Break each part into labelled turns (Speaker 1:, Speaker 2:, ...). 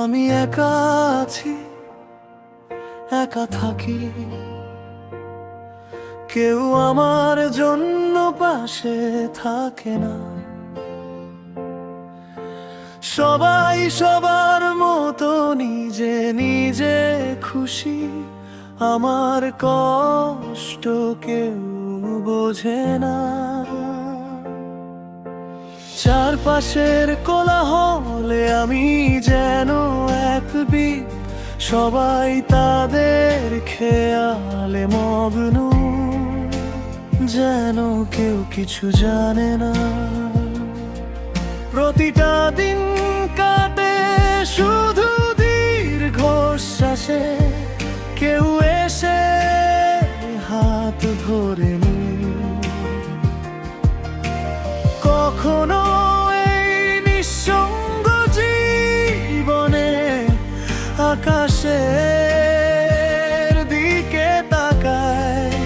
Speaker 1: আমি একা আছি, একা থাকি, কেউ আমার জন্য পাশে থাকে না। সবাই সবার মতো নিজে নিজে খুশি, আমার কষ্ট কেউ বোঝে না। চারপাশের কোলাহলে আমি যেন এক দ্বীপ, সবাই তাদের খেয়ালে মগ্ন, যেন কেউ কিছু জানে না। প্রতিটা দিন কাটে শুধু দীর্ঘশ্বাসে, কেউ এসে হাত ধরে নি। কখনো এই নিঃসঙ্গ জীবনে আকাশের দিকে তাকায়,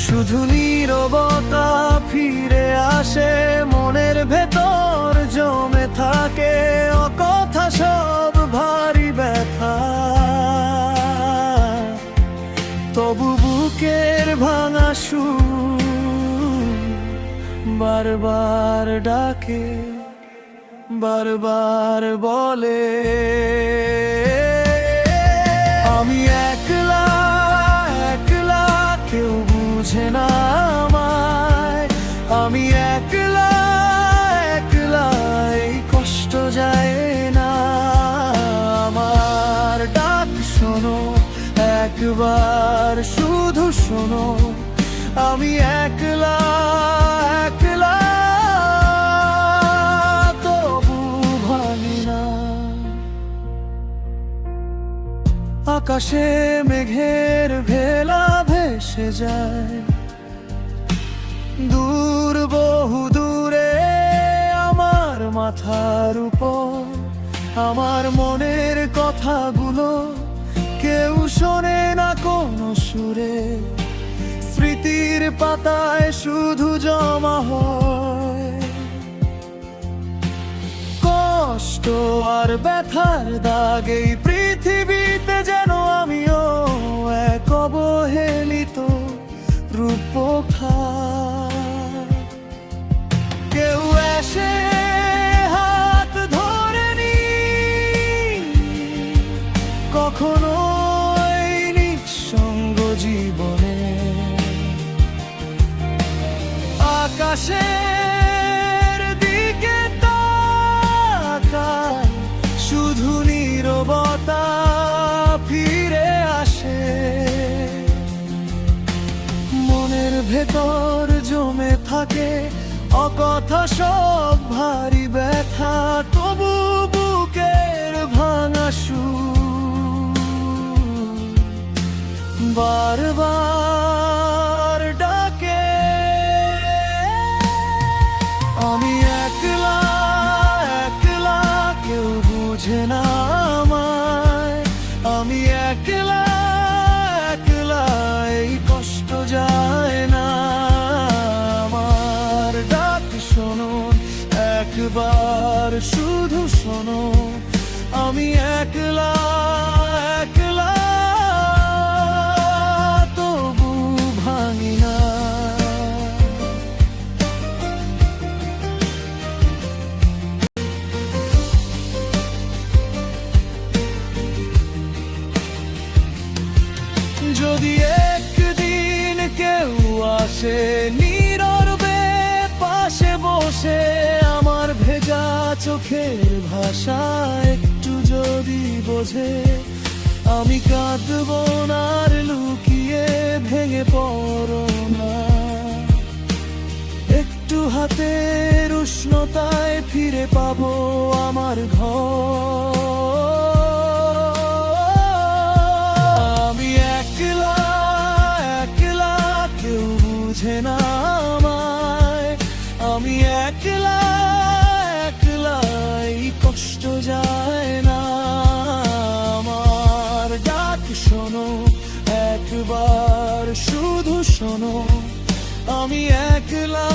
Speaker 1: শুধু নীরবতা ফিরে আসে মনের ভেতর, জমে থাকে অকথা সব ভারী ব্যথা। তবু বুকের ভাঙা সুর বারবার ডাকে, বারবার বলে আমি একলা, একলা, কেউ বুঝে না আমায়। আমি একলা, একলা, এই কষ্ট যায় না। আমার ডাক শোনো একবার, শুধু শোনো, আমি একলা, একলা, তবু ভাঙি না। আকাশে মেঘের ভেলা ভেসে যায়, দূর বহু দূরে আমার মাথার উপর। আমার মনের কথাগুলো কেউ শোনে না কোনো সুরে, স্মৃতির পাতায় শুধু জমা হয় কষ্ট আর ব্যথার দাগ। এই পৃথিবীতে যেন আমিও এক অবহেলিত রূপকথা। কেউ এসে হাত ধরে নি কখনো এই নিঃসঙ্গ জীবনে। আকাশের দিকে তাকায়, শুধু নীরবতা ফিরে আসে মনের ভেতর, জমে থাকে অকথা সব ভারী ব্যথা। তবু বুকের ভাঙা সুর বারবার ডাকে আমি একলা, একলা, কেউ বুঝে না আমায়। আমি একলা, একলা, এই কষ্ট যায় না। আমার ডাক শোনো একবার, শুধু শোনো, আমি একলা, একলা, তবু ভাঙি না। যদি একদিন কেউ আসে নীরবে পাশে বসে, আমার ভেজা চোখের ভাষা একটু যদি বোঝে, আমি কাঁদব না আর লুকিয়ে ভেঙে পড়ো না। একটু হাতের উষ্ণতায় ফিরে পাবো আমার ঘর। আমি একলা, একলা, কেউ বুঝে না আমায়। আমি একলা, একলা, এই কষ্ট যায় না। আমার ডাক শোনো একবার, শুধু শোনো, আমি একলা।